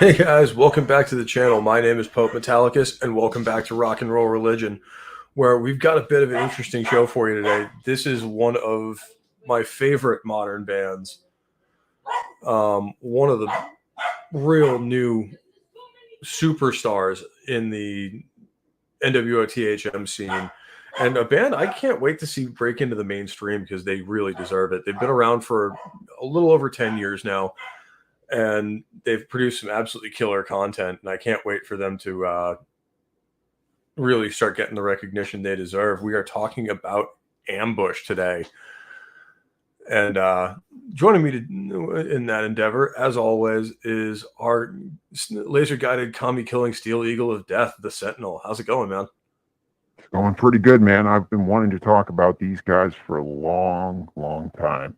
Hey guys, welcome back to the channel. My name is Pope Metallicus, and welcome back to Rock and Roll Religion, where we've got a bit of an interesting show for you today. This is one of my favorite modern bands, one of the real new superstars in the NWOTHM scene, and a band I can't wait to see break into the mainstream because they really deserve it. They've been around for a little over 10 years now, and they've produced some absolutely killer content, and I can't wait for them to really start getting the recognition they deserve. We are talking about Ambush today, and joining me in that endeavor, as always, is our laser-guided commie-killing steel eagle of death, the Sentinel. How's it going, man? It's going pretty good, man. I've been wanting to talk about these guys for a long, long time.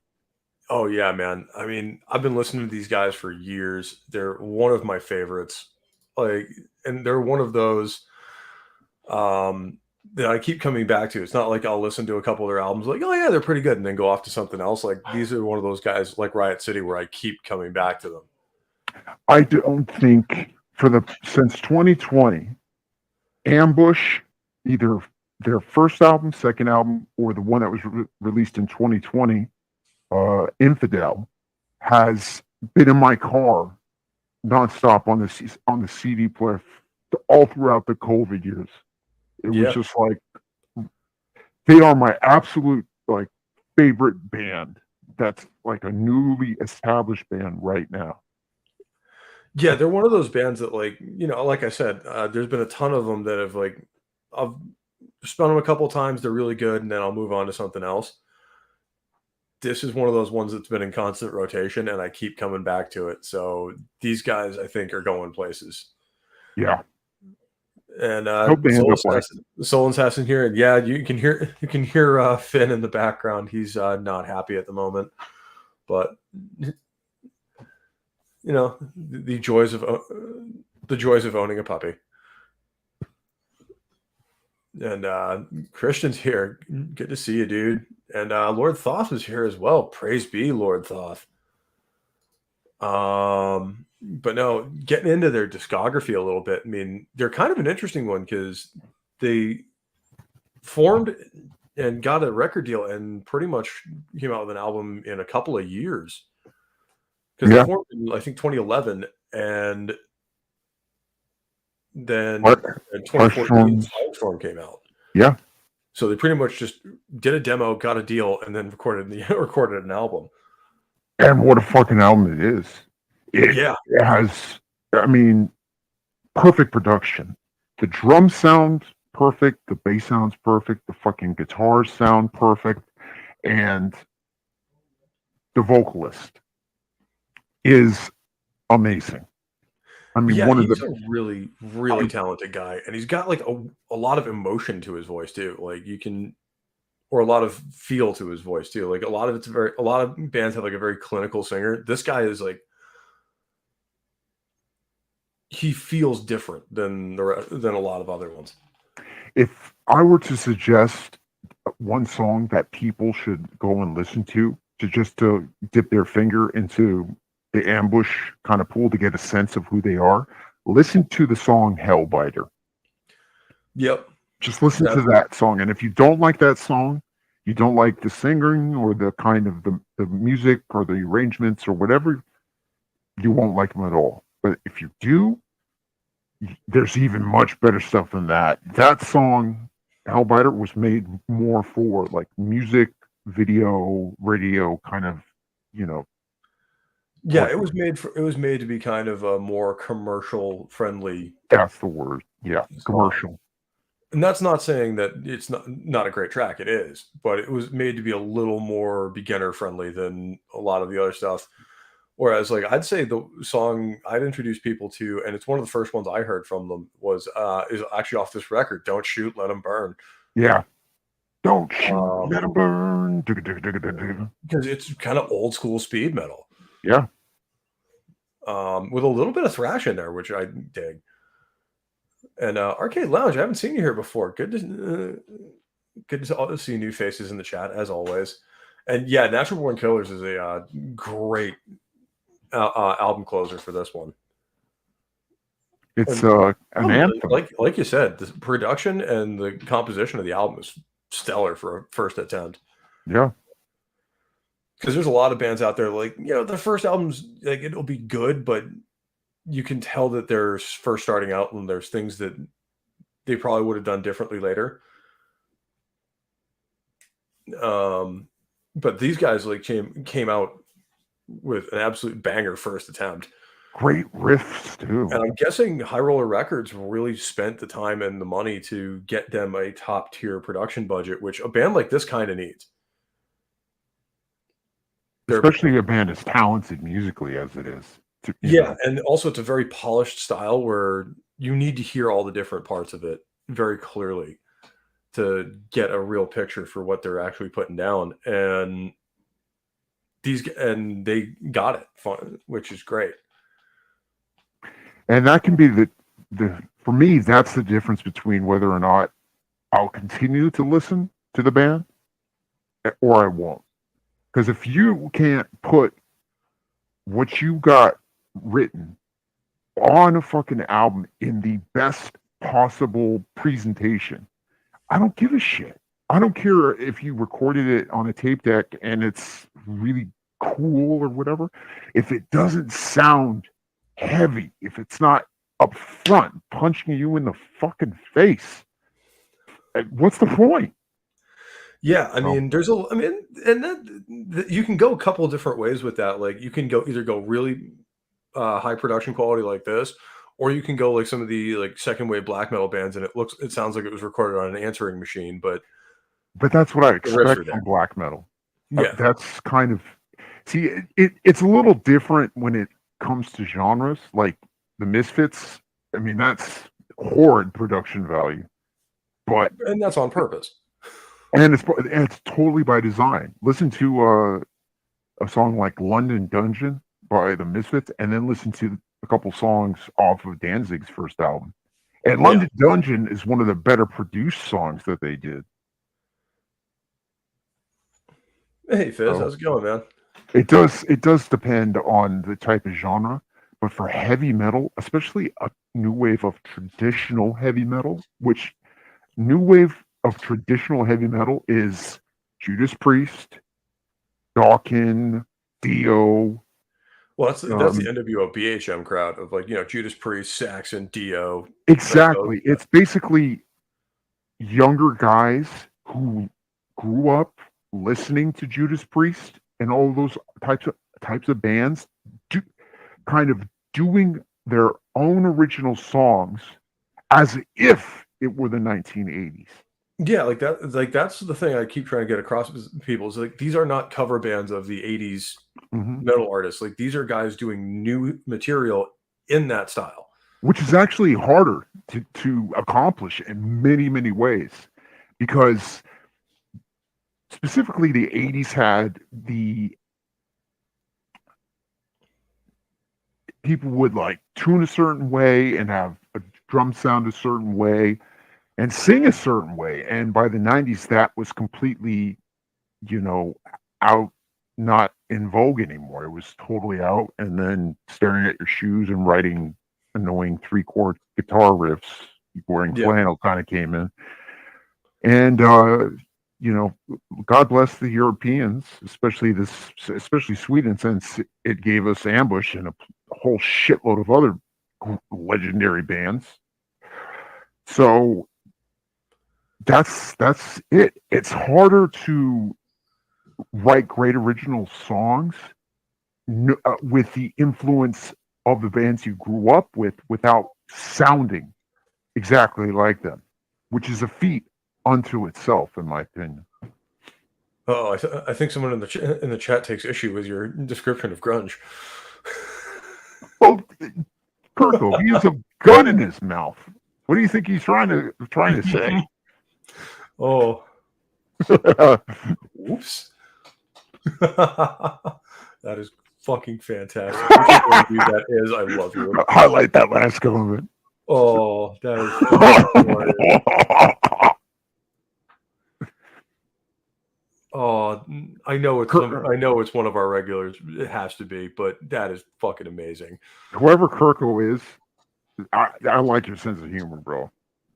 Oh yeah, man. I mean, I've been listening to these guys for years. They're one of my favorites. Like, and they're one of those that I keep coming back to. It's not like I'll listen to a couple of their albums, like, oh yeah, they're pretty good, and then go off to something else. Like these are one of those guys, like Riot City, where I keep coming back to them. I don't think since 2020, Ambush, either their first album, second album, or the one that was released in 2020, Infidel, has been in my car nonstop on the CD player all throughout the COVID years. It was Yeah, just like they are my absolute favorite band. That's like a newly established band right now. yeah, they're one of those bands that, like, like I said, there's been a ton of them that have like I've spun them a couple of times. They're really good, and then I'll move on to something else. This is one of those ones that's been in constant rotation, and I keep coming back to it. So these guys, I think, are going places. Yeah. And Hope they end Soul up like Assassin, Soul Assassin here, and yeah, you can hear Finn in the background. He's not happy at the moment, but the joys of owning a puppy. And Christian's here. Good to see you, dude. And Lord Thoth is here as well. Praise be, Lord Thoth. But no, getting into their discography a little bit. I mean, they're kind of an interesting one because they formed and got a record deal and pretty much came out with an album in a couple of years. Because they yeah. formed in, I think, 2011, and then Har- in 2014, Harshorns. Firestorm came out. Yeah. So they pretty much just did a demo, got a deal, and then recorded an album. And what a fucking album it is. Yeah, It has, I mean, perfect production. The drums sound perfect. The bass sounds perfect. The fucking guitars sound perfect. And the vocalist is amazing. I mean, yeah, one of he's the, a really, really talented guy, and he's got like a lot of emotion to his voice too. Like you can, or a lot of feel to his voice too. Like a lot of bands have like a very clinical singer. This guy is like, he feels different than than a lot of other ones. if I were to suggest one song that people should go and listen to just to dip their finger into the ambush kind of pool to get a sense of who they are, listen to the song Hellbiter. Yep, Just listen to that's that song. And if you don't like that song, you don't like the singing or the kind of the music or the arrangements or whatever, you won't like them at all. But if you do, there's even much better stuff than that. That song, Hellbiter, was made more for like music, video, radio kind of, you know, yeah. like It was made to be kind of a more commercial friendly that's the word. Yeah, song. commercial. And that's not saying that it's not a great track. It is, but it was made to be a little more beginner friendly than a lot of the other stuff. Whereas, like, I'd say the song I'd introduce people to, and it's one of the first ones I heard from them, was is actually off this record. Don't shoot, let them burn. Yeah. Don't shoot, Um, let 'em burn. Dugga-dugga-dugga-dugga. because it's kind of old school speed metal, Yeah. with a little bit of thrash in there, which I dig. And Arcade Lounge, I haven't seen you here before. Good to see new faces in the chat as always. And yeah, Natural Born Killers is a great album closer for this one. It's And an anthem. like you said, the production and the composition of the album is stellar for a first attempt. Yeah. Because there's a lot of bands out there like, their first album's like it'll be good, but you can tell that they're first starting out and there's things that they probably would have done differently later. But these guys like came out with an absolute banger first attempt. Great riffs too. And I'm guessing High Roller Records really spent the time and the money to get them a top tier production budget, which a band like this kind of needs. Especially a band as talented musically as it is. Yeah, and also it's a very polished style where you need to hear all the different parts of it very clearly to get a real picture for what they're actually putting down. And they got it, which is great. And that can be the for me, that's the difference between whether or not I'll continue to listen to the band or I won't. Because if you can't put what you got written on a fucking album in the best possible presentation, I don't give a shit. I don't care if you recorded it on a tape deck and it's really cool or whatever. If it doesn't sound heavy, if it's not up front punching you in the fucking face, what's the point? Yeah, I mean, and that you can go a couple of different ways with that. Like, you can either go really high production quality like this, or you can go like some of the like second wave black metal bands, and it sounds like it was recorded on an answering machine. But that's what I expect from black metal. Yeah, that's kind of it's a little different when it comes to genres like the Misfits. I mean, that's horrid production value, and that's on purpose. And it's totally by design. Listen to a song like London Dungeon by the Misfits, and then listen to a couple songs off of Danzig's first album. And London Dungeon is one of the better produced songs that they did. Hey Fizz, how's it going, man? It does depend on the type of genre, but for heavy metal, especially a new wave of traditional heavy metal, which new wave of traditional heavy metal is Judas Priest, Dawkins, Dio. Well, that's the NWO BHM crowd of like, Judas Priest, Saxon, Dio. Exactly. It's basically younger guys who grew up listening to Judas Priest and all those types of bands, kind of doing their own original songs as if it were the 1980s. Yeah, like that. Like that's the thing I keep trying to get across to people is like these are not cover bands of the 80s metal artists. Like these are guys doing new material in that style, which is actually harder to accomplish in many, many ways, because specifically the 80s had people would like tune a certain way and have a drum sound a certain way and sing a certain way. And by the 90s, that was completely, out, not in vogue anymore. It was totally out. And then staring at your shoes and writing annoying 3-chord guitar riffs, wearing flannel kind of came in. And, God bless the Europeans, especially Sweden, since it gave us Ambush and a whole shitload of other legendary bands. So that's it. It's harder to write great original songs with the influence of the bands you grew up with without sounding exactly like them, which is a feat unto itself, in my opinion. Oh, I think someone in the chat takes issue with your description of grunge. Well, Kirko, he has a gun in his mouth. What do you think he's trying to say? Oh, whoops! That is fucking fantastic. That is, I love you. Highlight that last comment. Oh, that is. Oh, I know it's one of our regulars. It has to be, but that is fucking amazing. Whoever Kirko is, I like your sense of humor, bro.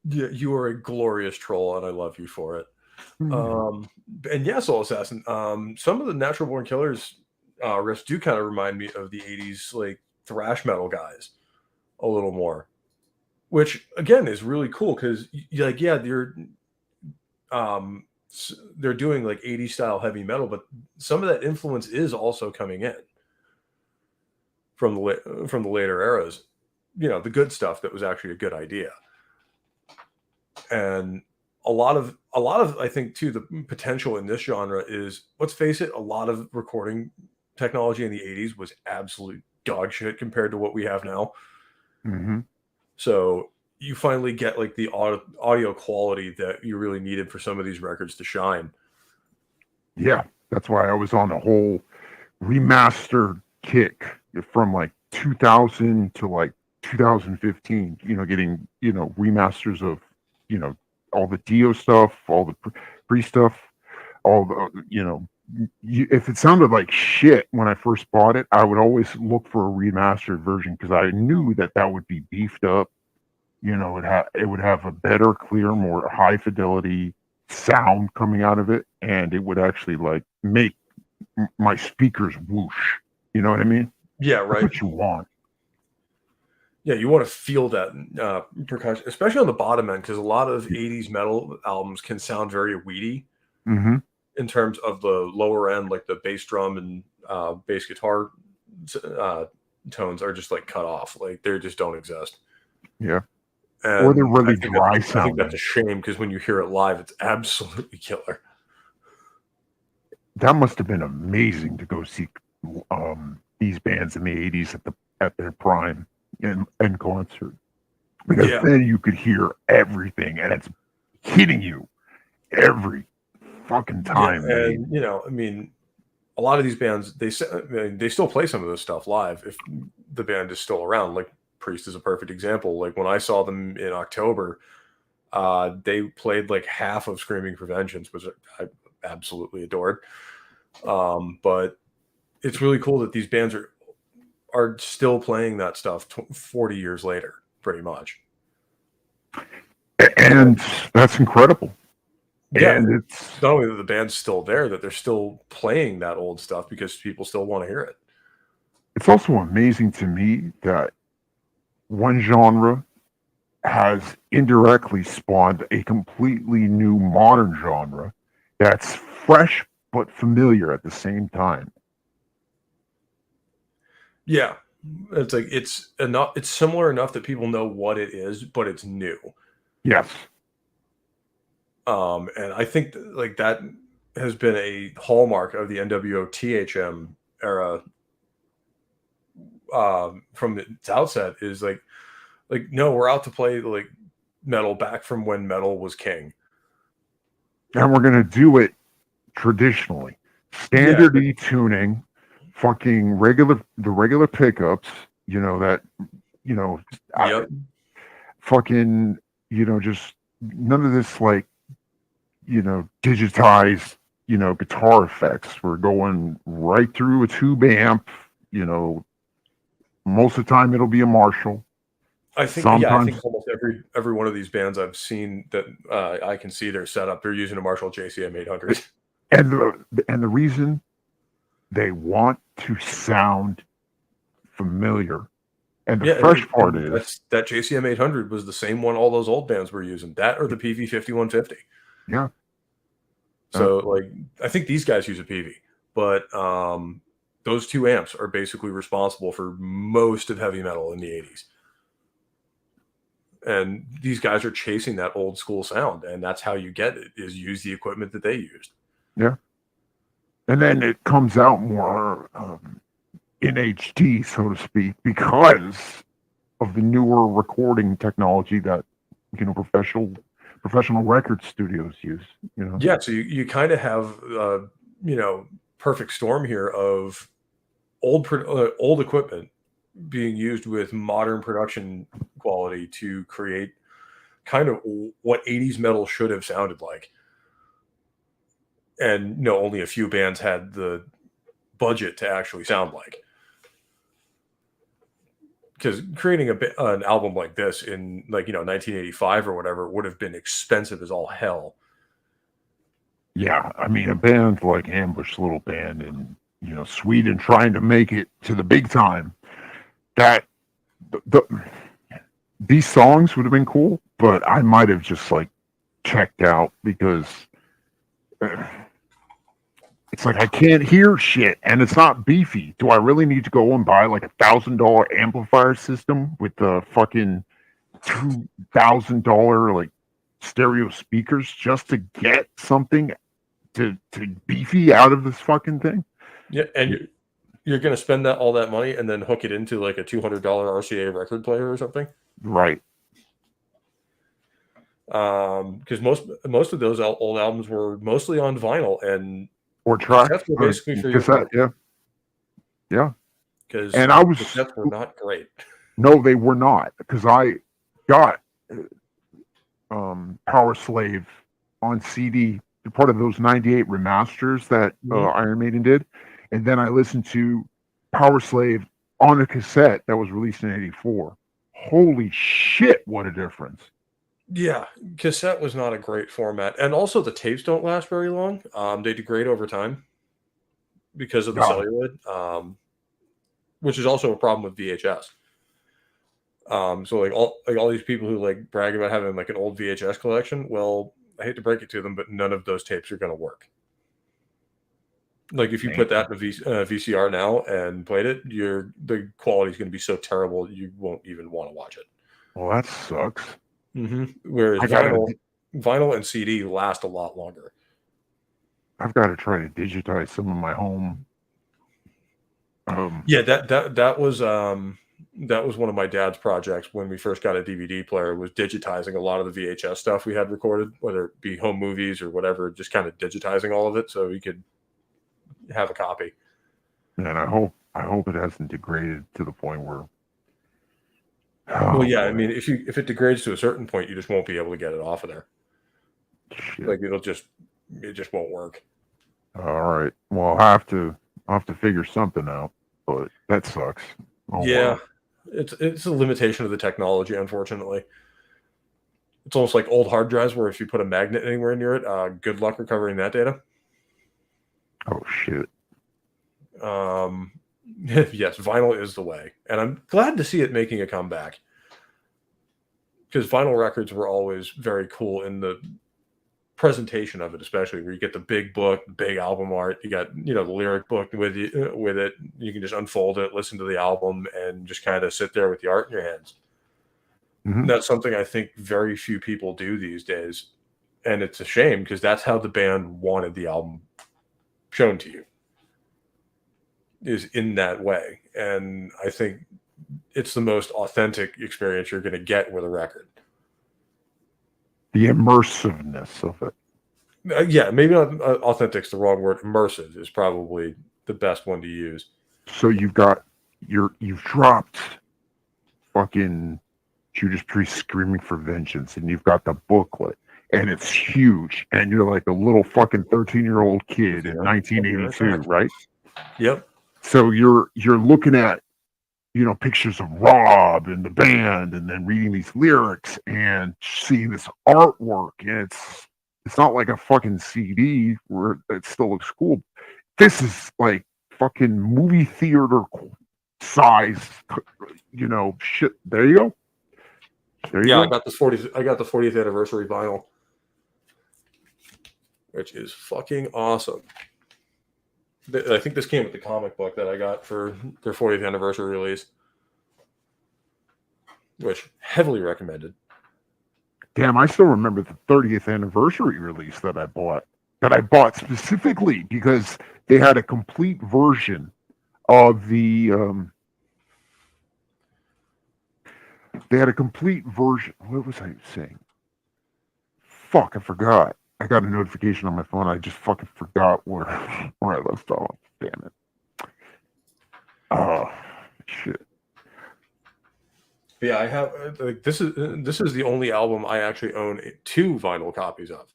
Yeah, you are a glorious troll, and I love you for it. And yeah, Soul Assassin. Some of the Natural Born Killers riffs do kind of remind me of the '80s like thrash metal guys a little more, which again is really cool because like yeah, they're doing like '80s style heavy metal, but some of that influence is also coming in from the later eras. You know, the good stuff that was actually a good idea. And a lot of I think too the potential in this genre is, let's face it, a lot of recording technology in the 80s was absolute dog shit compared to what we have now. Mm-hmm. So you finally get like the audio quality that you really needed for some of these records to shine. Yeah, that's why I was on the whole remastered kick from like 2000 to like 2015. Getting remasters of you know all the Dio stuff, all the pre stuff, all the if it sounded like shit when I first bought it, I would always look for a remastered version because I knew that that would be beefed up. It would have a better, clear, more high fidelity sound coming out of it, and it would actually like make my speakers whoosh. You know what I mean? Yeah, That's right. what you want. Yeah, you want to feel that percussion, especially on the bottom end, because a lot of '80s metal albums can sound very weedy Mm-hmm. in terms of the lower end, like the bass drum and bass guitar uh, tones are just like cut off, like they just don't exist. Yeah. Or they're And really dry I think that's sounding. a shame because when you hear it live, it's absolutely killer. That must have been amazing to go see these bands in the '80s at their prime in concert, because Yeah, then you could hear everything, and it's hitting you every fucking yeah, time, mate. and I mean, a lot of these bands they still play some of this stuff live if the band is still around. Like Priest is a perfect example. Like when I saw them in October, they played like half of Screaming Preventions, which I absolutely adored. But it's really cool that these bands are still playing that stuff 40 years later, pretty much. And that's incredible. Yeah, And it's not only that the band's still there, that they're still playing that old stuff because people still want to hear it. it's also amazing to me that one genre has indirectly spawned a completely new modern genre that's fresh but familiar at the same time. Yeah, it's like it's enough. It's similar enough that people know what it is, but it's new. Yes. And I think like that has been a hallmark of the NWO THM era from its outset. Is like no, we're out to play like metal back from when metal was king. And we're going to do it traditionally. Yeah, Standard E tuning, fucking the regular pickups, you know, that, you know, I, yep. fucking, just none of this like, digitized, guitar effects. We're going right through a tube amp, you know, most of the time it'll be a Marshall. I Sometimes, think almost every one of these bands I've seen that I can see their setup, they're using a Marshall JCM 800. and the reason they want to sound familiar. And the Yeah, fresh part is, that JCM 800 was the same one all those old bands were using. That or the PV 5150. yeah, So like I think these guys use a PV, but those two amps are basically responsible for most of heavy metal in the 80s. And these guys are chasing that old school sound, and that's how you get it, is use the equipment that they used. yeah. And then it comes out more in HD, so to speak, because of the newer recording technology that professional record studios use. Yeah, so you kind of have perfect storm here of old equipment being used with modern production quality to create kind of what 80s metal should have sounded like. And only a few bands had the budget to actually sound like. because creating an album like this in 1985 or whatever would have been expensive as all hell. Yeah, I mean, a band like Ambush, little band in Sweden, trying to make it to the big time. That these songs would have been cool, but I might have just like checked out because it's like I can't hear shit, and it's not beefy. Do I really need to go and buy like $1,000 amplifier system with the fucking $2,000 like stereo speakers just to get something to beefy out of this fucking thing? Yeah, and you're going to spend all that money and then hook it into like a $200 RCA record player or something, right? Because most of those old albums were mostly on vinyl and or track, were basically for cassette, yeah. Because cassettes were not great. No, they were not, because I got Power Slave on CD, part of those 98 remasters that Iron Maiden did. And then I listened to Power Slave on a cassette that was released in 84. Holy shit, what a difference. Yeah, cassette was not a great format. And also the tapes don't last very long. They degrade over time because of the celluloid, which is also a problem with VHS. So like all these people who like brag about having like an old VHS collection, well, I hate to break it to them, but none of those tapes are going to work. Like if you put that in a VCR now and played it, the quality is going to be so terrible you won't even want to watch it. Well, that sucks. Mm-hmm. Whereas vinyl and CD last a lot longer. I've got to try to digitize some of my home. Yeah, that was one of my dad's projects when we first got a DVD player, was digitizing a lot of the VHS stuff we had recorded, whether it be home movies or whatever, just kind of digitizing all of it so we could have a copy. And I hope it hasn't degraded to the point where. Well, yeah, I mean, if it degrades to a certain point, you just won't be able to get it off of there. Shit. Like it just won't work. All right. Well, I'll have to figure something out, but that sucks. Yeah. Wow. It's a limitation of the technology, unfortunately. It's almost like old hard drives where if you put a magnet anywhere near it, good luck recovering that data. Oh shit. Yes, vinyl is the way. And I'm glad to see it making a comeback. Because vinyl records were always very cool in the presentation of it, especially where you get the big book, big album art. You got, the lyric book with it. You can just unfold it, listen to the album, and just kind of sit there with the art in your hands. Mm-hmm. That's something I think very few people do these days. And it's a shame because that's how the band wanted the album shown to you, is in that way. And I think it's the most authentic experience you're going to get with a record. The immersiveness of it. Yeah, maybe not authentic's the wrong word. Immersive is probably the best one to use. So you've dropped fucking Judas Priest Screaming for Vengeance, and you've got the booklet, and it's huge, and you're like a little fucking 13-year-old kid in 1982, right? Yep. So you're looking at, pictures of Rob and the band, and then reading these lyrics and seeing this artwork, and it's not like a fucking CD where it still looks cool. This is like fucking movie theater size, shit. There you go. Yeah, I got the 40th anniversary vinyl, which is fucking awesome. I think this came with the comic book that I got for their 40th anniversary release, which heavily recommended. Damn, I still remember the 30th anniversary release that I bought specifically because they had a complete version of the what was I saying? Fuck, I forgot. I got a notification on my phone. I just fucking forgot where I left off. Damn it. Oh, shit. Yeah, I have. This is the only album I actually own 2 vinyl copies of.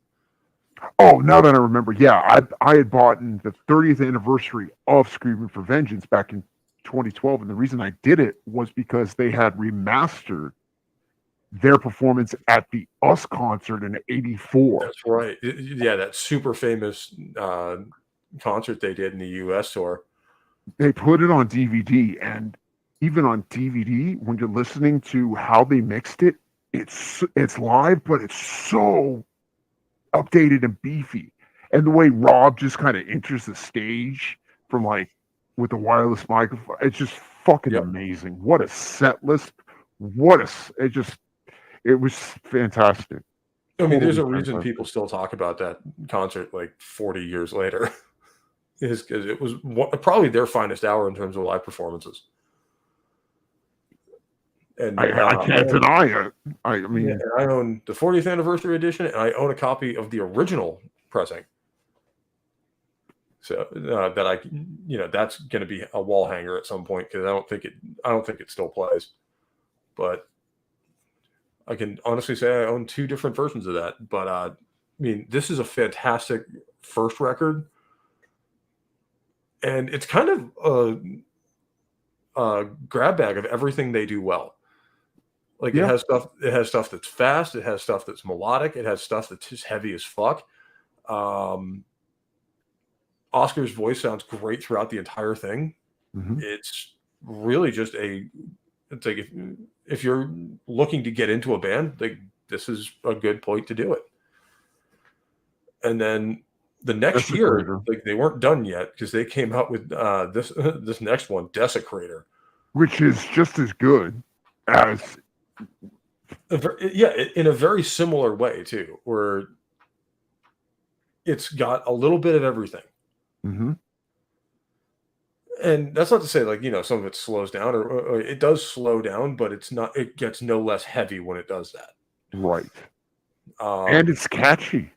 Oh, now that I remember, yeah, I had bought the 30th anniversary of Screaming for Vengeance back in 2012, and the reason I did it was because they had remastered their performance at the US concert in '84. That's right. Yeah, that super famous concert they did in the US tour. They put it on DVD, and even on DVD, when you're listening to how they mixed it, it's live, but it's so updated and beefy. And the way Rob just kind of enters the stage from like with a wireless microphone, it's just fucking amazing. What a set list! It was fantastic. I mean, there's a reason people still talk about that concert like 40 years later. Is because it was probably their finest hour in terms of live performances. And I can't deny it. I mean, yeah, I own the 40th anniversary edition, and I own a copy of the original pressing. So that that's going to be a wall hanger at some point because I don't think it still plays. But I can honestly say I own two different versions of that. But I mean, this is a fantastic first record. And it's kind of a grab bag of everything they do well. Like it has stuff that's fast, it has stuff that's melodic, it has stuff that's just heavy as fuck. Oscar's voice sounds great throughout the entire thing. Mm-hmm. It's really just it's like if you're looking to get into a band, like this is a good point to do it. And then the next year, like they weren't done yet because they came out with this next one, Desecrator, which is just as good as in a very similar way too, where it's got a little bit of everything. Mm-hmm. And that's not to say like some of it slows down or it does slow down, but it's not. It gets no less heavy when it does that. Right. And it's catchy.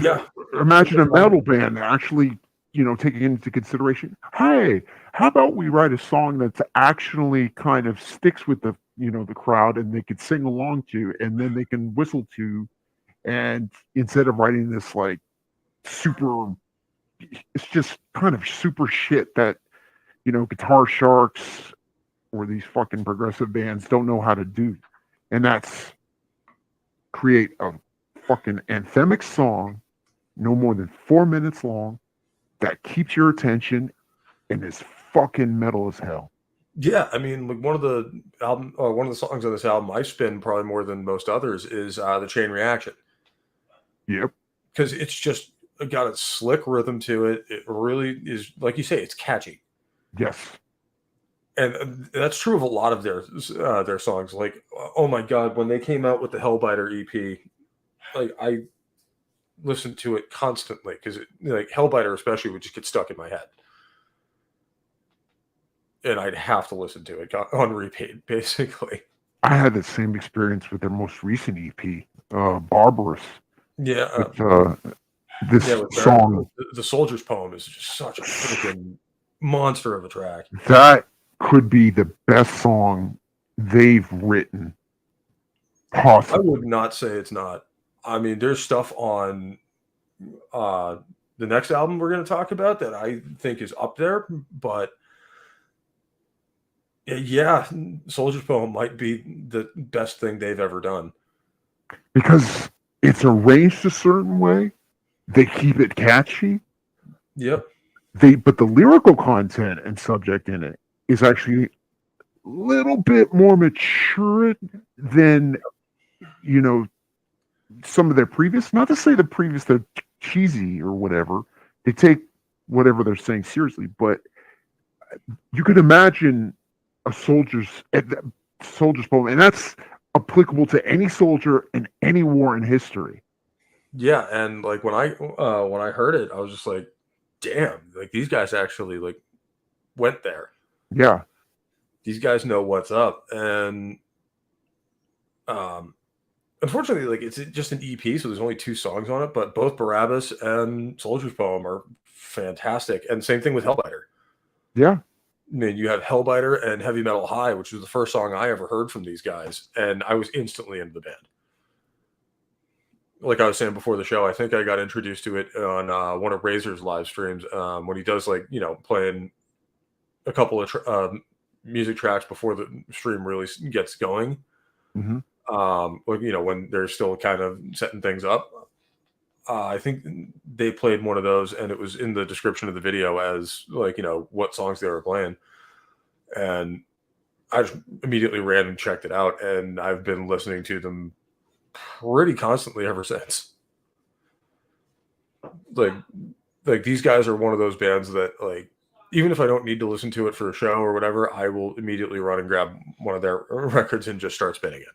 Yeah. Imagine a metal band actually, taking into consideration, hey, how about we write a song that's actually kind of sticks with the, the crowd and they could sing along to, and then they can whistle to, and instead of writing this like super, it's just kind of super shit that, Guitar Sharks or these fucking progressive bands don't know how to do. And that's create a fucking anthemic song, no more than 4 minutes long, that keeps your attention and is fucking metal as hell. Yeah, I mean, like one of the songs on this album I spin probably more than most others is the Chain Reaction. Yep, because it's just got a slick rhythm to it. It really is, like you say, it's catchy. Yes, and that's true of a lot of their songs. Like, oh my god, when they came out with the Hellbiter EP. Like I listened to it constantly because like Hellbiter especially would just get stuck in my head, and I'd have to listen to it on repeat. Basically, I had the same experience with their most recent EP, Barbarous. Yeah, this song, the Soldier's Poem, is just such a freaking monster of a track. That could be the best song they've written. Possibly. I would not say it's not. I mean, there's stuff on the next album we're going to talk about that I think is up there, but yeah, Soldier's Poem might be the best thing they've ever done. Because it's arranged a certain way, they keep it catchy. Yep. But the lyrical content and subject in it is actually a little bit more mature than, some of their previous, not to say the previous, they're cheesy or whatever. They take whatever they're saying seriously, but you could imagine a soldier's poem, and that's applicable to any soldier in any war in history. Yeah, and like when I heard it, I was just like, damn, like these guys actually like went there. Yeah. These guys know what's up. And unfortunately, like it's just an EP, so there's only 2 songs on it, but both Barabbas and Soldier's Poem are fantastic. And same thing with Hellbiter. Yeah. I mean, you have Hellbiter and Heavy Metal High, which was the first song I ever heard from these guys, and I was instantly into the band. Like I was saying before the show, I think I got introduced to it on one of Razor's live streams when he does like, playing a couple of music tracks before the stream really gets going. Mm-hmm. When they're still kind of setting things up. I think they played one of those, and it was in the description of the video as what songs they were playing, and I just immediately ran and checked it out, and I've been listening to them pretty constantly ever since. Like these guys are one of those bands that even if I don't need to listen to it for a show or whatever, I will immediately run and grab one of their records and just start spinning it.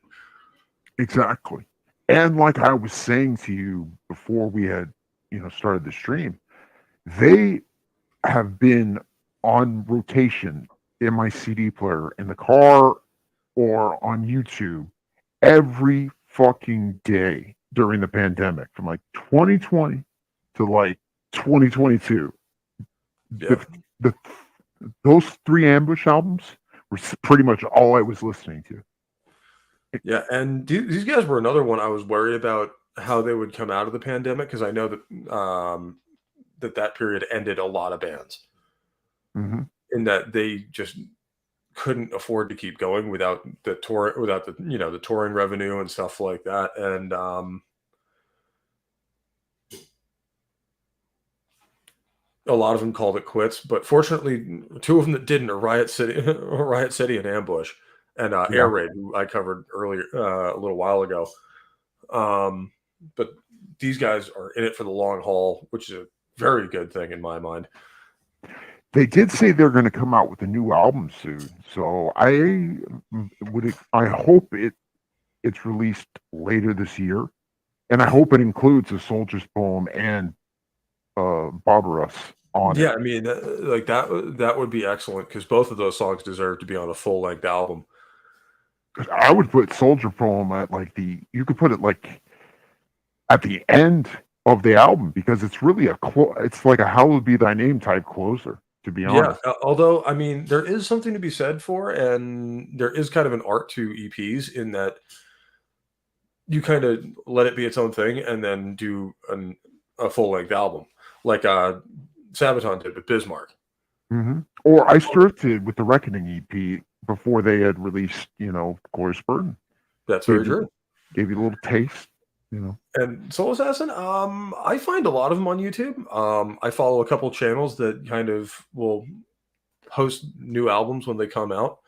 Exactly. And like I was saying to you before we had, started the stream, they have been on rotation in my CD player in the car or on YouTube every fucking day during the pandemic from like 2020 to like 2022. Yeah. Those 3 Ambush albums were pretty much all I was listening to. Yeah, and these guys were another one I was worried about how they would come out of the pandemic, because I know that that period ended a lot of bands, Mm-hmm. in that they just couldn't afford to keep going without the the touring revenue and stuff like that, and a lot of them called it quits. But fortunately, 2 of them that didn't are Riot City, Riot City, and Ambush, and Air Raid, who I covered earlier a little while ago. But these guys are in it for the long haul, which is a very good thing in my mind. They did say they're going to come out with a new album soon, so I hope it's released later this year, and I hope it includes a Soldier's Poem and Barbarous on it. Yeah, I mean, that would be excellent, because both of those songs deserve to be on a full length album. I would put Soldier Poem at you could put it like at the end of the album, because it's really it's like a Hallowed Be Thy Name type closer, to be honest. Yeah, although I mean, there is something to be said for, and there is kind of an art to EPs in that you kind of let it be its own thing and then do a full length album, like Sabaton did with Bismarck. Mm-hmm. Or I did with the Reckoning EP before they had released, Glorious Burden. That's very true. Gave you a little taste, And Soul Assassin, I find a lot of them on YouTube. I follow a couple channels that kind of will host new albums when they come out.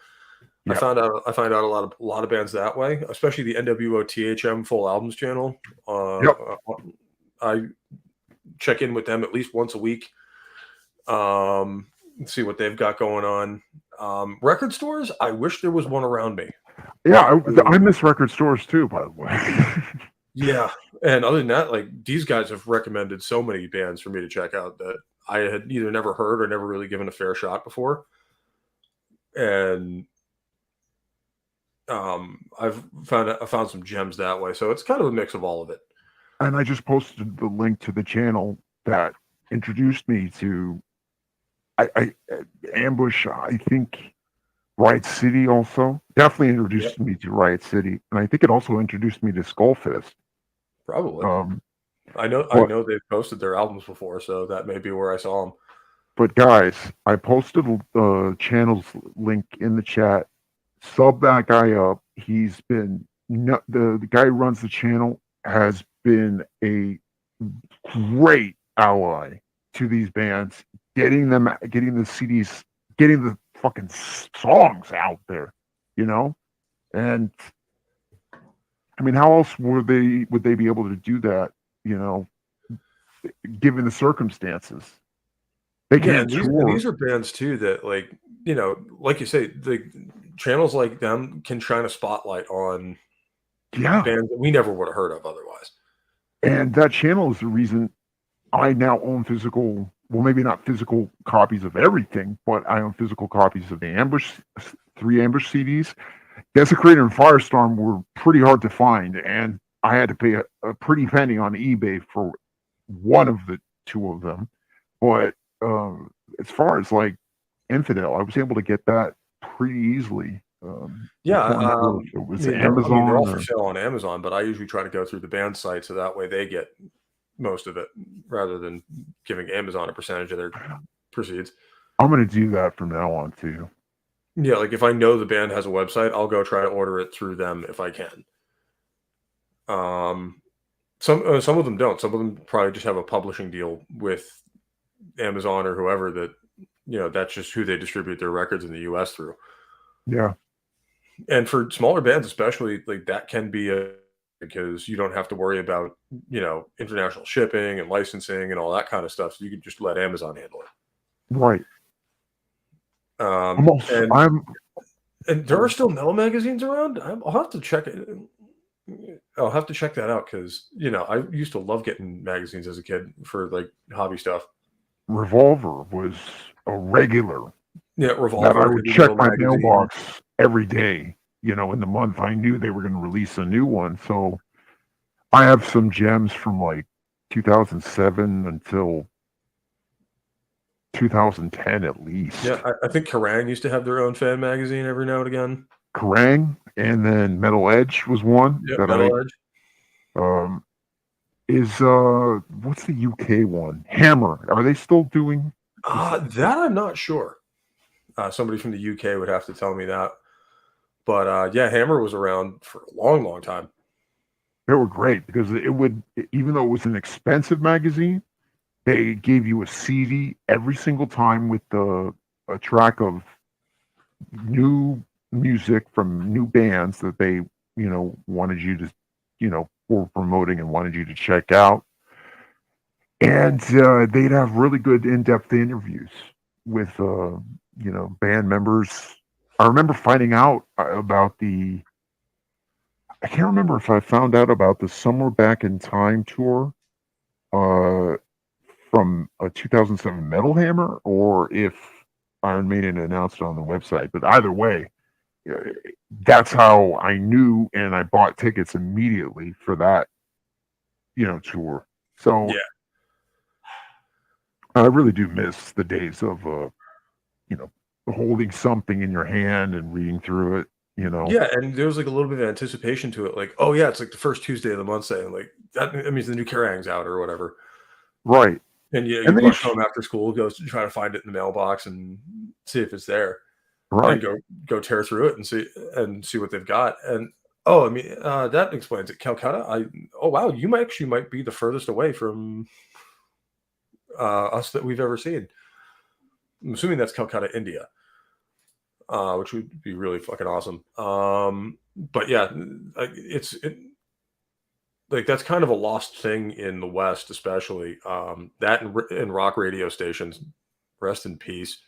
Yep. I find out a lot of bands that way, especially the NWOTHM Full Albums channel. Yep. I check in with them at least once a week. See what they've got going on. Record stores, I wish there was one around me. Yeah, I miss record stores too, by the way. Yeah, and other than that, these guys have recommended so many bands for me to check out that I had either never heard or never really given a fair shot before. And I've found some gems that way. So it's kind of a mix of all of it. And I just posted the link to the channel that introduced me to I Ambush. I think Riot City also definitely introduced me to Riot City, and I think it also introduced me to Skullfist. Probably. I know they've posted their albums before, so that may be where I saw them. But guys, I posted the channel's link in the chat. Sub that guy up. He's been the guy who runs the channel has been a great ally to these bands, getting the CDs, getting the fucking songs out there, and I mean, how else would they be able to do that, given the circumstances? They can't tour. These are bands too that, like you say, the channels like them can shine a spotlight on bands that we never would have heard of otherwise. And that channel is the reason I now own physical, well, maybe not physical copies of everything, but I own physical copies of the 3 Ambush CDs. Desecrator and Firestorm were pretty hard to find, and I had to pay a pretty penny on eBay for one of the 2 of them. But as far as Infidel, I was able to get that pretty easily. It was Amazon. They're all for sale on Amazon, but I usually try to go through the band site so that way they get most of it rather than giving Amazon a percentage of their proceeds. I'm gonna do that from now on too. Yeah, like if I know the band has a website, I'll go try to order it through them if I can. Um, some of them don't. Some of them probably just have a publishing deal with Amazon or whoever that that's just who they distribute their records in the U.S. through. Yeah, And for smaller bands, especially, like that can be a because you don't have to worry about international shipping and licensing and all that kind of stuff. So you can just let Amazon handle right. it. I'm also And I'm there are still metal magazines around. I'll have to check it. I'll have to check that out because I used to love getting magazines as a kid for like hobby stuff. Revolver was a regular Yeah, that I Revolver, would Heavy check Metal my Magazine. mailbox every day. In the month, I knew they were going to release a new one. So I have some gems from like 2007 until 2010 at least. Yeah, I think Kerrang used to have their own fan magazine every now and again. Kerrang, and then Metal Edge was one Yep, that Metal Edge. um is what's the UK one? Hammer. Are they still doing That I'm not sure. Somebody from the UK would have to tell me that. But yeah, Hammer was around for a long, long time. They were great because even though it was an expensive magazine, they gave you a CD every single time with a track of new music from new bands that they, wanted you to, were promoting and wanted you to check out. And they'd have really good in-depth interviews with, band members. I remember finding out about I can't remember if I found out about the Summer Back in Time tour uh, from a 2007 Metal Hammer or if Iron Maiden announced it on the website. But either way, uh, that's how I knew and I bought tickets immediately for that, tour. So Yeah. I really do miss the days of, you know, holding something in your hand and reading through it, Yeah, and there was like a little bit of anticipation to it, like, oh yeah, it's like the first Tuesday of the month, saying like that means the new Kerrang's out or whatever. Right. And you And they, rush home after school, go try to find it in the mailbox and see if it's there, and right. go tear through it and see what they've got. And oh, I mean, that explains it. Calcutta. Oh wow, you might be the furthest away from us that we've ever seen. I'm assuming that's Calcutta, India, which would be really fucking awesome. But yeah, like that's kind of a lost thing in the West, especially that and rock radio stations. Rest in peace.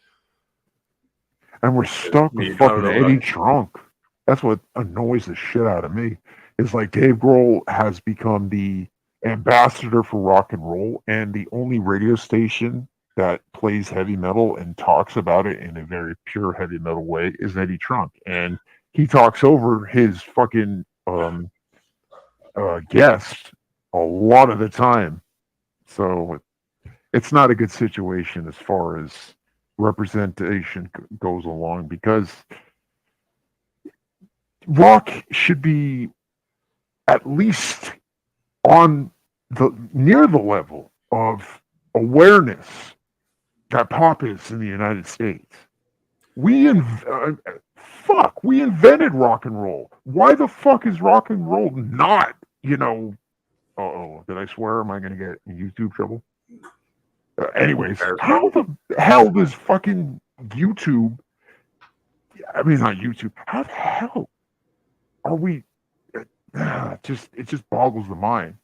And we're 'Cause, stuck I with mean, I don't fucking know about Eddie Trunk. That's what annoys the shit out of me. Is like Dave Grohl has become the ambassador for rock and roll and the only radio station that plays heavy metal and talks about it in a very pure heavy metal way is Eddie Trunk. And he talks over his fucking guest a lot of the time. So it's not a good situation as far as representation goes along because rock should be at least on the near the level of awareness that pop is in the United States. We invented rock and roll. Why the fuck is rock and roll not, oh, did I swear? Am I going to get in YouTube trouble? Anyways, how the hell does fucking YouTube, I mean, not YouTube, how the hell are we, it just boggles the mind.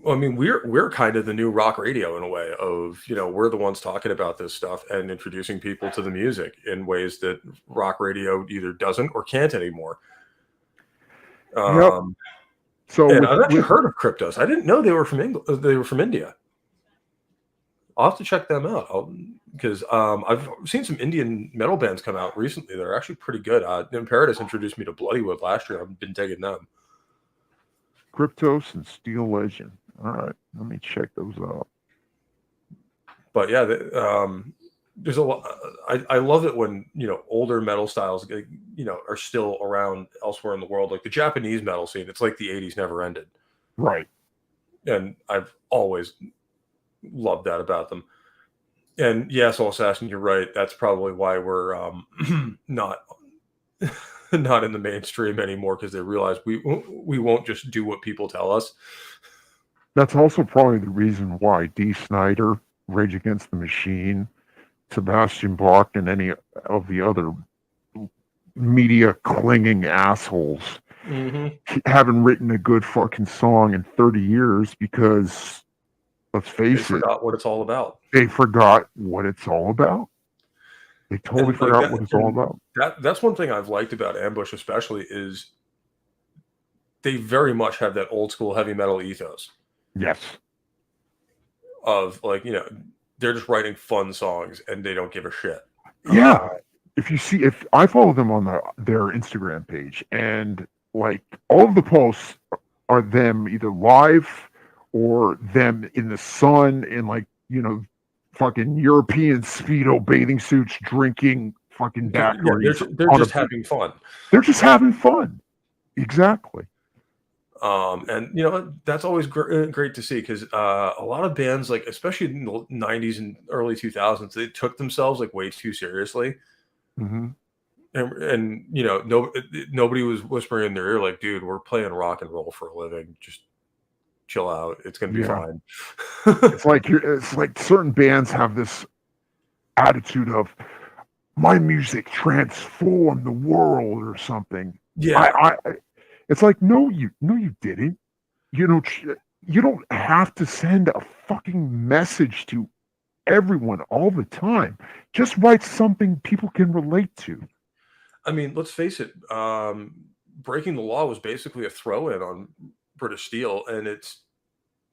Well, I mean, we're kind of the new rock radio in a way of, we're the ones talking about this stuff and introducing people to the music in ways that rock radio either doesn't or can't anymore. Yep. So And I've actually heard of Cryptos. I didn't know they were from England. They were from India. I'll have to check them out because I've seen some Indian metal bands come out recently. They're actually pretty good. Paradise introduced me to Bloodywood last year. I've been digging them. Cryptos and Steel Legend. All right, let me check those out. But yeah, there's a lot. I love it when older metal styles are still around elsewhere in the world, like the Japanese metal scene. It's like the '80s never ended, Right. and I've always loved that about them. And yeah, Soul Assassin, you're right. That's probably why we're not not in the mainstream anymore, because they realize we won't just do what people tell us. That's also probably the reason why D. Snyder, Rage Against the Machine, Sebastian Bach, and any of the other media clinging assholes Mm-hmm. haven't written a good fucking song in 30 years because, let's They face it, forgot what it's all about. they forgot what it's all about. They totally And like forgot that, what it's all and about. that's one thing I've liked about Ambush, especially, is they very much have that old school heavy metal ethos Yes. of, like, they're just writing fun songs and they don't give a shit. Yeah. If I follow them on their Instagram page, and like all of the posts are them either live or them in the sun in, like, fucking European Speedo bathing suits, drinking fucking Yeah, daiquiris they're on a just beach. having fun. They're just having fun. Exactly. And that's always great to see, because a lot of bands, like especially in the '90s and early 2000s, they took themselves like way too seriously, Hmm. and nobody was whispering in their ear like, "Dude, we're playing rock and roll for a living. Just chill out. It's gonna be Yeah. fine." It's like certain bands have this attitude of my music transformed the world or something. Yeah, I it's like, no, you didn't. You don't have to send a fucking message to everyone all the time. Just write something people can relate to. I mean, let's face it. Breaking the Law was basically a throw-in on British Steel, and it's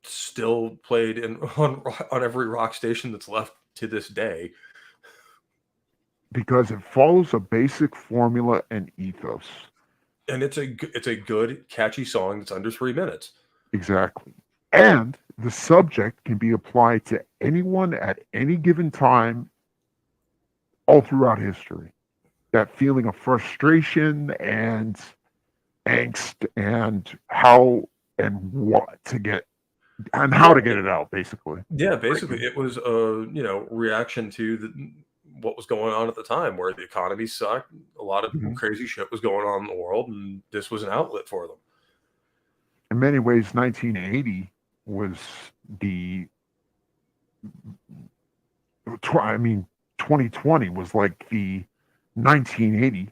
still played on every rock station that's left to this day. Because it follows a basic formula and ethos. And it's a good, catchy song that's under 3 minutes. Exactly. And the subject can be applied to anyone at any given time all throughout history. That feeling of frustration and angst, and how and what to get and how Yeah, to get it out, basically. yeah. Basically, it was a reaction to what was going on at the time, where the economy sucked. A lot of Mhm. crazy shit was going on in the world, and this was an outlet for them. In many ways, 1980 was the, I mean, 2020 was like the 1980,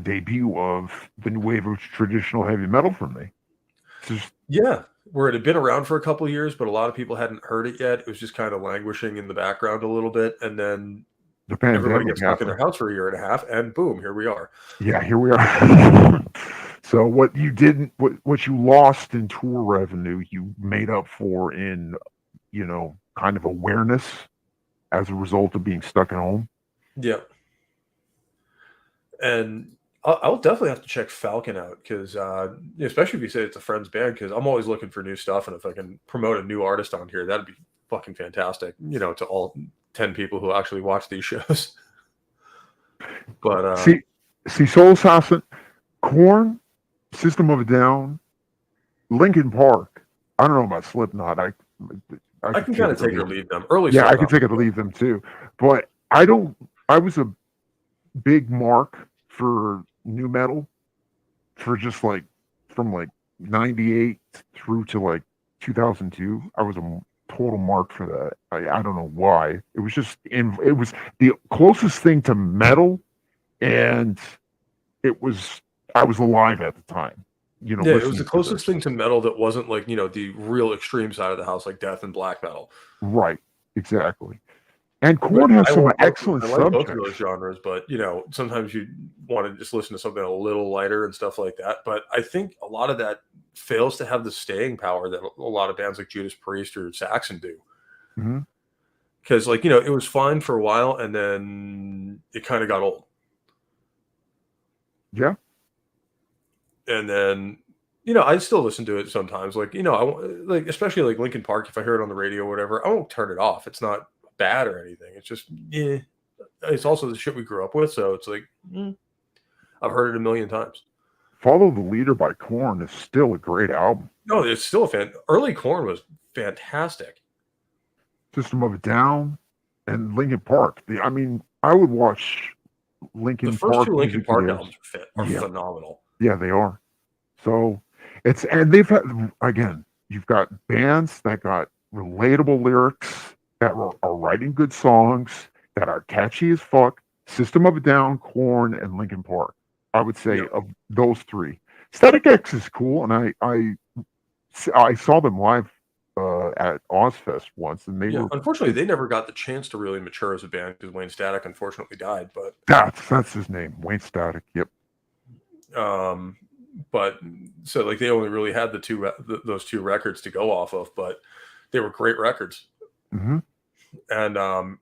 debut of the new wave of traditional heavy metal for me. It's just Yeah, where it had been around for a couple of years, but a lot of people hadn't heard it yet. It was just kind of languishing in the background a little bit, and then the everybody pandemic gets stuck in happened. their house for a year and a half, and boom, here we are. Yeah, here we are. So what you lost in tour revenue, you made up for in, kind of awareness as a result of being stuck at home. Yeah, and I'll definitely have to check Falcon out, because especially if you say it's a friend's band, because I'm always looking for new stuff, and if I can promote a new artist on here, that'd be fucking fantastic. To all 10 people who actually watch these shows. But See, Soul Assassin, Korn, System of a Down, Linkin Park. I don't know about Slipknot. I I could can take kind it of or take or leave. leave them. Early Yeah, I could Slipknot take was it or great. leave them too. But I don't. I was a big mark for new metal for just like from like 98 through to like 2002. I was a total mark for that. I don't know why. It was the closest thing to metal, and it was I was alive at the time, Yeah, it was the listening to closest this. thing to metal that wasn't like, the real extreme side of the house, like death and black metal. Right, exactly. And But Korn has I some love both. excellent I like both of subjects. those genres, but sometimes you want to just listen to something a little lighter and stuff like that. But I think a lot of that fails to have the staying power that a lot of bands like Judas Priest or Saxon do. Hmm. Because, like, it was fine for a while, and then it kind of got old. Yeah, And then, I still listen to it sometimes. Like, like, especially like Linkin Park, if I hear it on the radio or whatever, I won't turn it off. It's not bad or anything. It's just, yeah. It's also the shit we grew up with. So it's like, I've heard it a million times. Follow the Leader by Korn is still a great album. No, it's still a fan. Early Corn was fantastic. System of a Down. and Linkin Park. I mean, I would watch The Linkin first two Park Linkin music Park videos. albums are Yeah, phenomenal. yeah, they are. So and they've had, again, you've got bands that got relatable lyrics that are writing good songs that are catchy as fuck. System of a Down, Corn, and Linkin Park. I would Yeah. say of those three. Static X is cool, and I saw them live at Ozfest once, and they Yeah. were Unfortunately, they never got the chance to really mature as a band because Wayne Static unfortunately died. that's his name, Wayne Static. Yep. But so like they only really had those two records to go off of, but they were great records. Hmm. And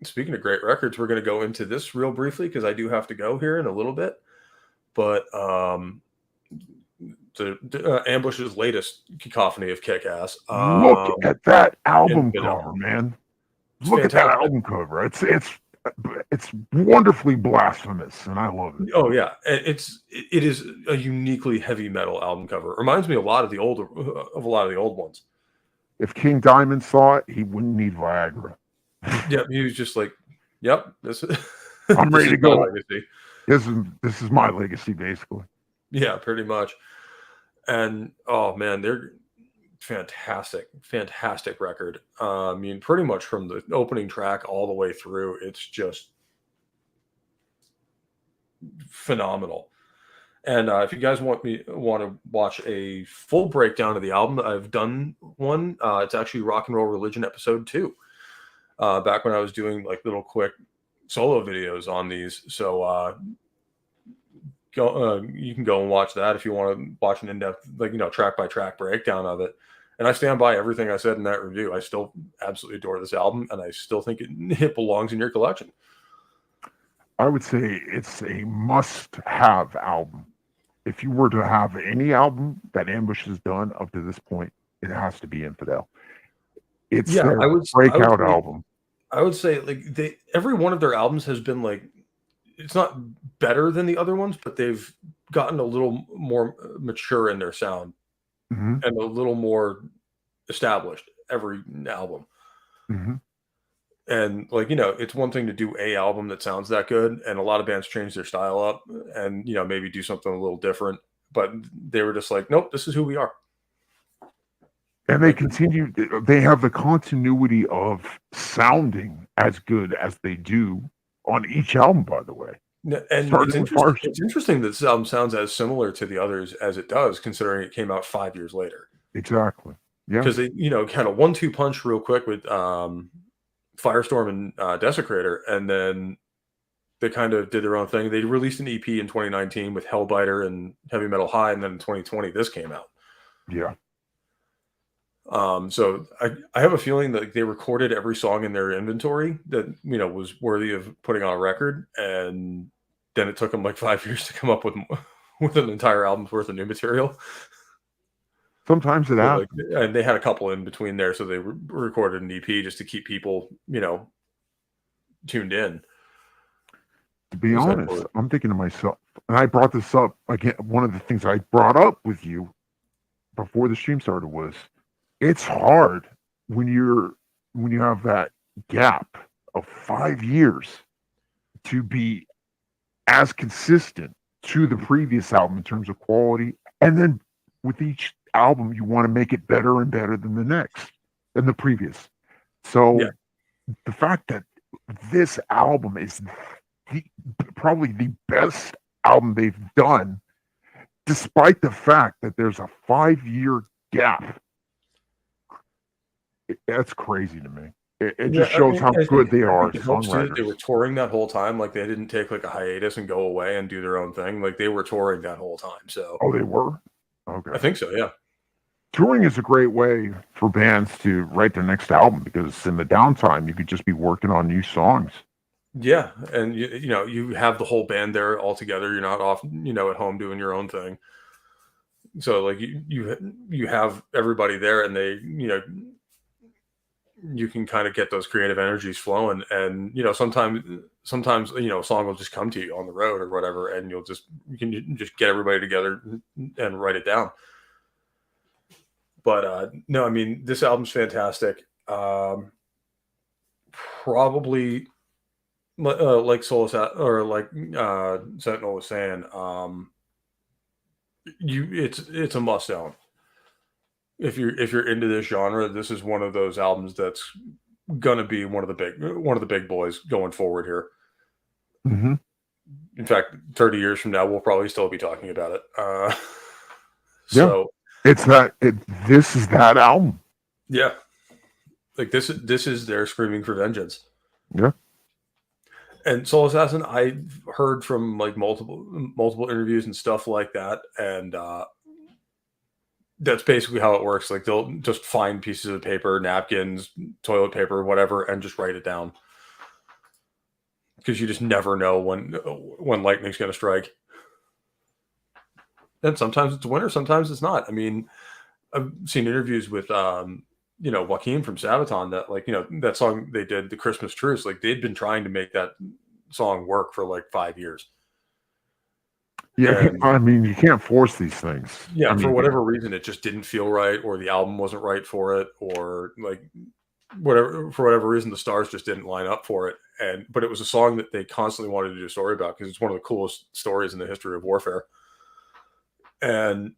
speaking of great records, we're going to go into this real briefly because I do have to go here in a little bit. But Ambush's latest cacophony of kick-ass. Look at that album Infidel. cover, man. It's Look at that fantastic. album cover. It's wonderfully blasphemous, and I love it. Oh yeah, it is a uniquely heavy metal album cover. It reminds me a lot of a lot of the old ones. If King Diamond saw it, he wouldn't need Viagra. Yeah, he was just like, "Yep, this is I'm this ready is to my go. legacy." This is my legacy, basically. Yeah, pretty much. And oh man, they're fantastic record. I mean, pretty much from the opening track all the way through, it's just phenomenal. And if you guys want to watch a full breakdown of the album, I've done one. It's actually Rock and Roll Religion episode 2. Back when I was doing like little quick solo videos on these. So you can go and watch that if you want to watch an in-depth, like, track by track breakdown of it. And I stand by everything I said in that review. I still absolutely adore this album, and I still think it belongs in your collection. I would say it's a must-have album. If you were to have any album that Ambush has done up to this point, it has to be Infidel. It's their breakout album. I would say like every one of their albums has been like, it's not better than the other ones, but they've gotten a little more mature in their sound Mm-hmm. and a little more established every album. Mm-hmm. And like, it's one thing to do a album that sounds that good, and a lot of bands change their style up and maybe do something a little different, but they were just like, nope, this is who we are. And they continue, they have the continuity of sounding as good as they do on each album, by the way. And it's interesting that this album sounds as similar to the others as it does, considering it came out 5 years later. Exactly. Yeah. Because they, kind of 1-2 punch real quick with Firestorm and Desecrator, and then they kind of did their own thing. They released an EP in 2019 with Hellbiter and Heavy Metal High, and then in 2020 this came out. Yeah. So I have a feeling that they recorded every song in their inventory that was worthy of putting on a record, and then it took them like 5 years to come up with an entire album's worth of new material. Sometimes it happens. And they had a couple in between there, so they recorded an EP just to keep people, tuned in. To be honest, I'm thinking to myself, and I brought this up again. One of the things I brought up with you before the stream started was, it's hard when you have that gap of 5 years to be as consistent to the previous album in terms of quality, and then with each album you want to make it better and better than the next and the previous. So the fact that this album is probably the best album they've done, despite the fact that there's a 5-year gap, that's crazy to me. It just shows how good they are as songwriters. They were touring that whole time. Like, they didn't take like a hiatus and go away and do their own thing. Like, they were touring that whole time. So they were? Okay. I think so, yeah. Touring is a great way for bands to write their next album, because in the downtime you could just be working on new songs. Yeah, and you have the whole band there all together. You're not off, at home doing your own thing. So like you have everybody there, and they, you can kind of get those creative energies flowing. And sometimes a song will just come to you on the road or whatever, and you can just get everybody together and write it down. But no, I mean, this album's fantastic. probably like Soul or like Sentinel was saying, it's a must own. If you're into this genre, this is one of those albums that's gonna be one of the big boys going forward here. Mm-hmm. In fact, 30 years from now, we'll probably still be talking about it. Yeah. So This is that album. yeah, like this is their screaming for vengeance. Yeah. And Soul Assassin, I heard from like multiple interviews and stuff like that, and that's basically how it works. Like they'll just find pieces of paper, napkins, toilet paper, whatever, and just write it down because you just never know when lightning's going to strike. And sometimes it's winter, sometimes it's not. I mean, I've seen interviews with Joaquin from Sabaton that like that song they did, the Christmas Truce, like they'd been trying to make that song work for like 5 years. Yeah, I mean, you can't force these things. Yeah, for whatever reason, it just didn't feel right, or the album wasn't right for it, or like whatever reason, the stars just didn't line up for it. But it was a song that they constantly wanted to do a story about because it's one of the coolest stories in the history of warfare. And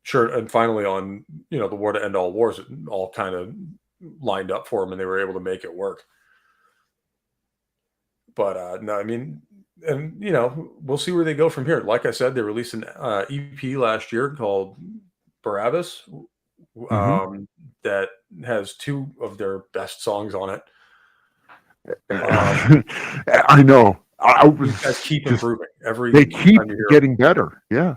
sure, and finally on the War to End All Wars, it all kind of lined up for them, and they were able to make it work. But no, I mean, and we'll see where they go from here. Like I said, they released an EP last year called Barabbas, that has 2 of their best songs on it. I know. These guys keep improving they keep getting better. Yeah.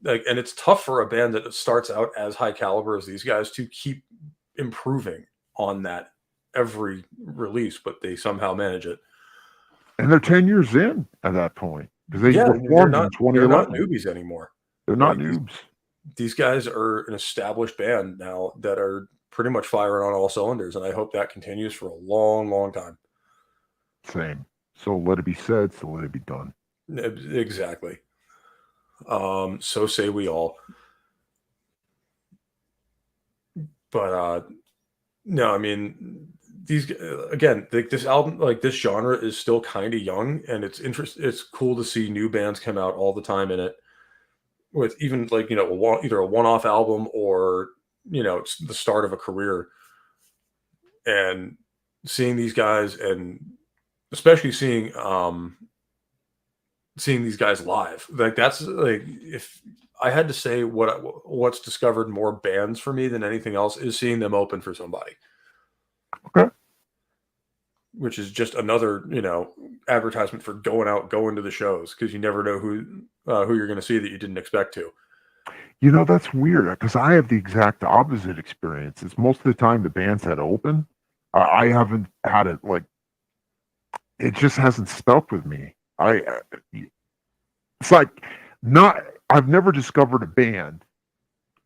Like, and it's tough for a band that starts out as high caliber as these guys to keep improving on that every release, but they somehow manage it. And they're 10 years in at that point because they were formed in 2011. They're not newbies anymore. They're not noobs. These guys are an established band now that are pretty much firing on all cylinders, and I hope that continues for a long, long time. Same. So let it be said, so let it be done. Exactly. So say we all. But no, I mean, these again, this album, like this genre, is still kind of young, and it's cool to see new bands come out all the time in it, with even like either a one-off album or it's the start of a career, and seeing these guys, and especially seeing these guys live, like that's like, if I had to say what's discovered more bands for me than anything else, is seeing them open for somebody. Okay. Which is just another, advertisement for going to the shows, because you never know who you're going to see that you didn't expect to. That's weird because I have the exact opposite experience. It's most of the time the bands that open, I haven't had it, like, it just hasn't stuck with me. It's like I've never discovered a band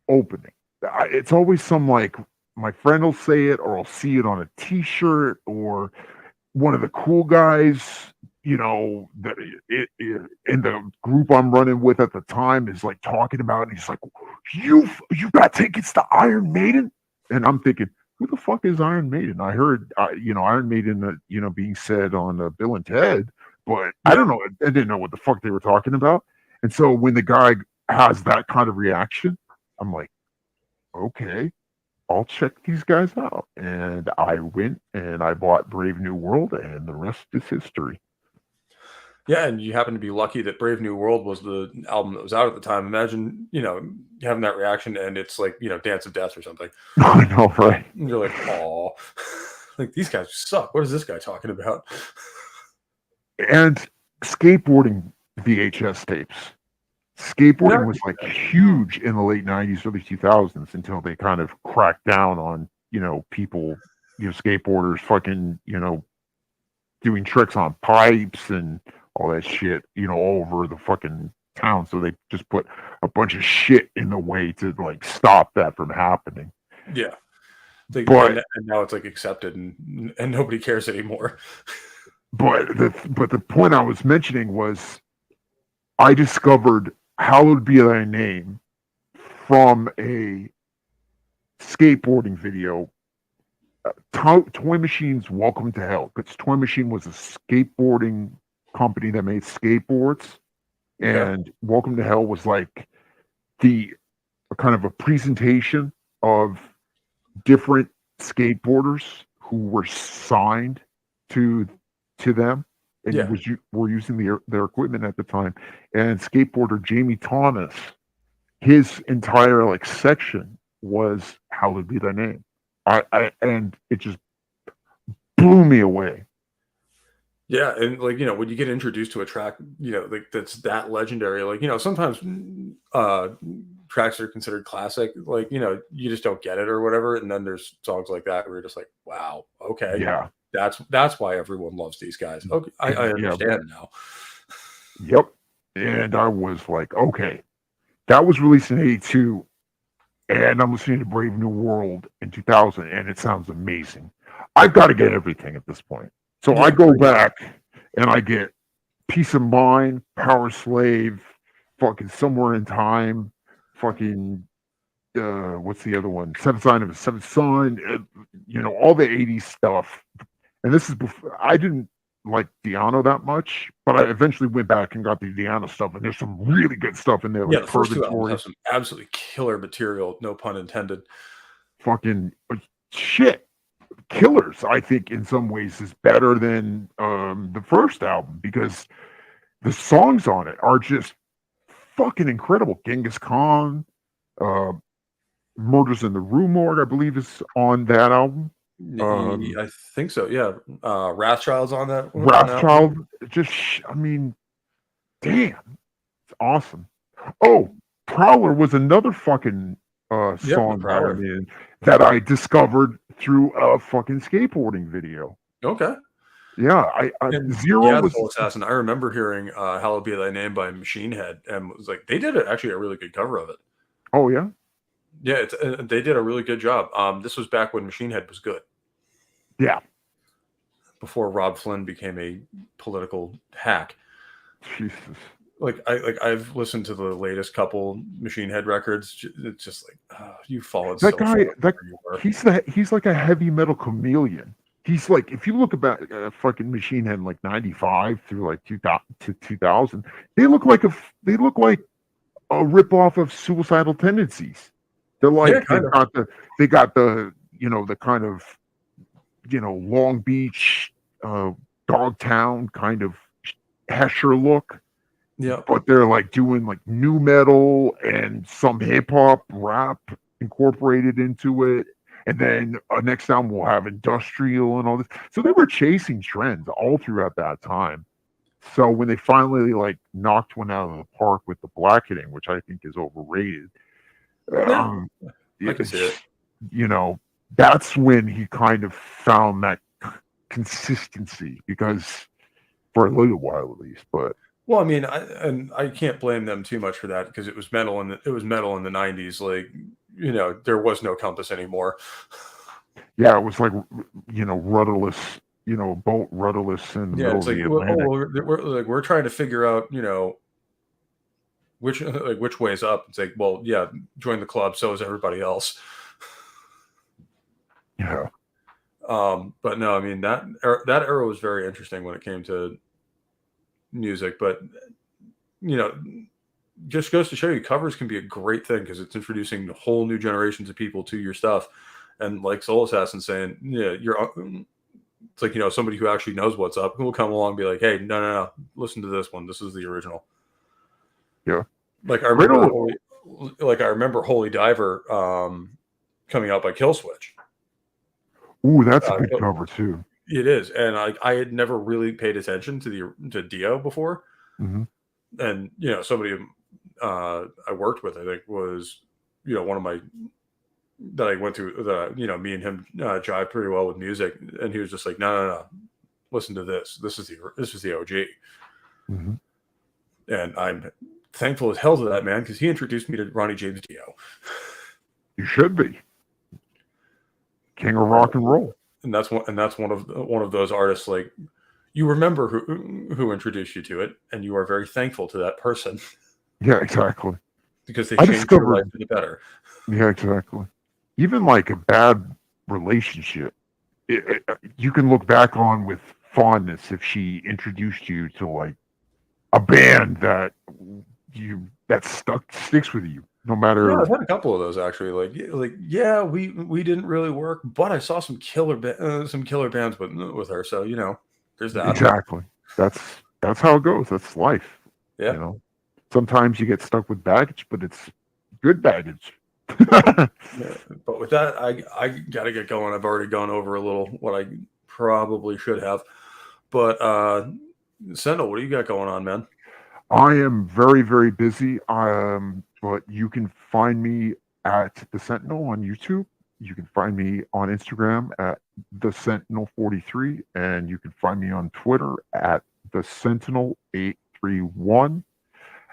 opening. It's always some, like, my friend will say it, or I'll see it on a T-shirt, or one of the cool guys, that in the group I'm running with at the time is like talking about it. And he's like, "You got tickets to Iron Maiden?" And I'm thinking, who the fuck is Iron Maiden? I heard, Iron Maiden, being said on Bill and Ted, but I don't know. I didn't know what the fuck they were talking about. And so when the guy has that kind of reaction, I'm like, okay, I'll check these guys out. And I went and I bought Brave New World, and the rest is history. Yeah, and you happen to be lucky that Brave New World was the album that was out at the time. Imagine, having that reaction, and it's like, Dance of Death or something. I know, right? And you're like, oh, like, these guys suck. What is this guy talking about? And skateboarding VHS tapes. Skateboarding was like huge in the late 90s, early 2000s, until they kind of cracked down on, people, skateboarders fucking, doing tricks on pipes and all that shit, all over the fucking town. So they just put a bunch of shit in the way to, like, stop that from happening. Yeah. But and now it's like accepted, and nobody cares anymore. But the point I was mentioning was, I discovered Hallowed Be Thy Name from a skateboarding video Toy Machine's Welcome to Hell, because Toy Machine was a skateboarding company that made skateboards, Okay. and Welcome to Hell was like the kind of a presentation of different skateboarders who were signed to them and Yeah. were using their equipment at the time. And skateboarder Jamie Thomas, his entire like section was "Hallowed Be Thy Name." And it just blew me away. Yeah, and like when you get introduced to a track, like that's that legendary, like sometimes tracks are considered classic, like you just don't get it or whatever, and then there's songs like that where you're just like, wow, okay, Yeah, that's why everyone loves these guys. Okay, I yeah, understand now. yep. And I was like, okay, that was released in '82, and I'm listening to Brave New World in 2000, and it sounds amazing. I've got to get everything at this point. So I Yeah, go back and I get Peace of Mind, Power Slave, fucking Somewhere in Time, fucking what's the other one? Seventh Sign of a Seventh Son, all the '80s stuff. And this is before I didn't like Diano that much, but I eventually went back and got the Diano stuff, and there's some really good stuff in there, yeah. like The first two albums Purgatory, have some absolutely killer material, no pun intended. fucking shit. Killers, I think, in some ways, is better than the first album because the songs on it are just fucking incredible. Genghis Khan, uh, Murders in the Rue Morgue, I believe, is on that album. I think so. Yeah, Wrathchild's on that one. Wrathchild, just, I mean, damn, it's awesome. Oh, Prowler was another fucking Yeah, the song that I'm Prowler. in that I discovered through a fucking skateboarding video. Okay. Yeah, And Zero yeah, the was. Soul Assassin. I remember hearing "Hallowed Be Thy Name" by Machine Head, and was like, they did actually a really good cover of it. Oh yeah, Yeah, they did a really good job. This was back when Machine Head was good, yeah. before Rob Flynn became a political hack. Jesus. I've listened to the latest couple Machine Head records. It's just like, you've fallen That so far guy, from that where you were. he's like a heavy metal chameleon. He's like, if you look about fucking Machine Head in like '95 through like 2000 to 2000, they look like a rip off of Suicidal Tendencies. They're Yeah, like kind of. they got the the kind of Long Beach, Dogtown kind of Hesher look, Yeah, but they're like doing like new metal and some hip hop rap incorporated into it. And then next album we'll have industrial and all this. So they were chasing trends all throughout that time. So when they finally like knocked one out of the park with the blackening, which I think is overrated, yeah, um, I can see it. you know, that's when he kind of found that consistency because for a little while at least, but Well, I mean, I can't blame them too much for that because it was metal it was metal in the '90s. Like, there was no compass anymore. yeah, it was like rudderless, boat rudderless in the Yeah, middle it's of the like, well, Atlantic. we're trying to figure out, which way is up. It's like, well, yeah, join the club. So is everybody else. Yeah, But no, I mean that era was very interesting when it came to music. But you know, just goes to show you, covers can be a great thing because it's introducing whole new generations of people to your stuff. And like Soul Assassin saying, yeah, it's like, somebody who actually knows what's up who will come along and be like, hey, no, listen to this one. This is the original. yeah. Like I Right remember on. Holy Diver coming out by Killswitch. Ooh, that's a good cover too. It is, and I had never really paid attention to Dio before, Hmm. and somebody I worked with, I think, was one of my that I went through the me and him jive pretty well with music, and he was just like, no, listen to this. This is the OG, Hmm. and I'm thankful as hell to that man because he introduced me to Ronnie James Dio. You should be king of rock and roll. And that's one of those artists, like, you remember who introduced you to it, and you are very thankful to that person Yeah, exactly. because they I changed your life discovered. for the better. Yeah, exactly. Even like a bad relationship you can look back on with fondness if she introduced you to like a band that sticks with you no Yeah, matter. I've had a couple of those actually. Like yeah, we didn't really work, but I saw some some killer bands with her. So there's that. Exactly. That's how it goes. That's life. Yeah. You know. Sometimes you get stuck with baggage, but it's good baggage. Yeah, but with that, I gotta get going. I've already gone over a little what I probably should have. But Sendel, what do you got going on, man? I am very, very busy. But you can find me at the Sentinel on YouTube. You can find me on Instagram at the Sentinel 43, and you can find me on Twitter at the Sentinel 831.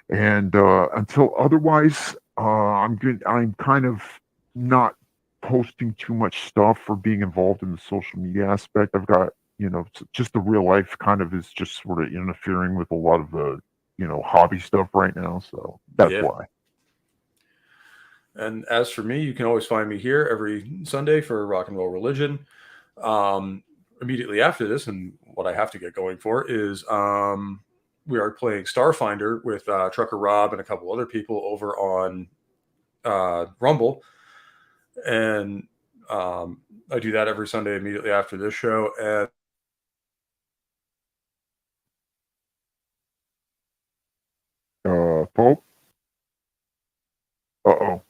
And until otherwise, I'm good. I'm kind of not posting too much stuff or being involved in the social media aspect. I've got, just the real life kind of is just sort of interfering with a lot of the, hobby stuff right now. So that's Yeah. why. And as for me, you can always find me here every Sunday for Rock and Roll Religion. Um, Immediately after this, and what I have to get going for is we are playing Starfinder with Trucker Rob and a couple other people over on Rumble, and I do that every Sunday immediately after this show. And Pope. Uh-oh.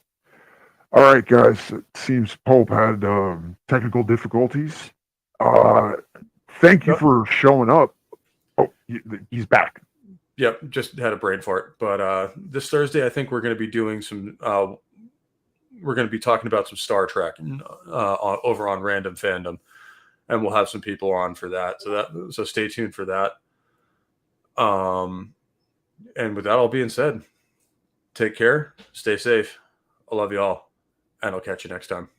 All right, guys. It seems Pope had technical difficulties. Uh, Thank you for showing up. Oh, he's back. yep, just had a brain fart. But this Thursday, I think we're going to be doing some. We're going to be talking about some Star Trek over on Random Fandom, and we'll have some people on for that. So stay tuned for that. And with that all being said, take care, stay safe. I love you all, and I'll catch you next time.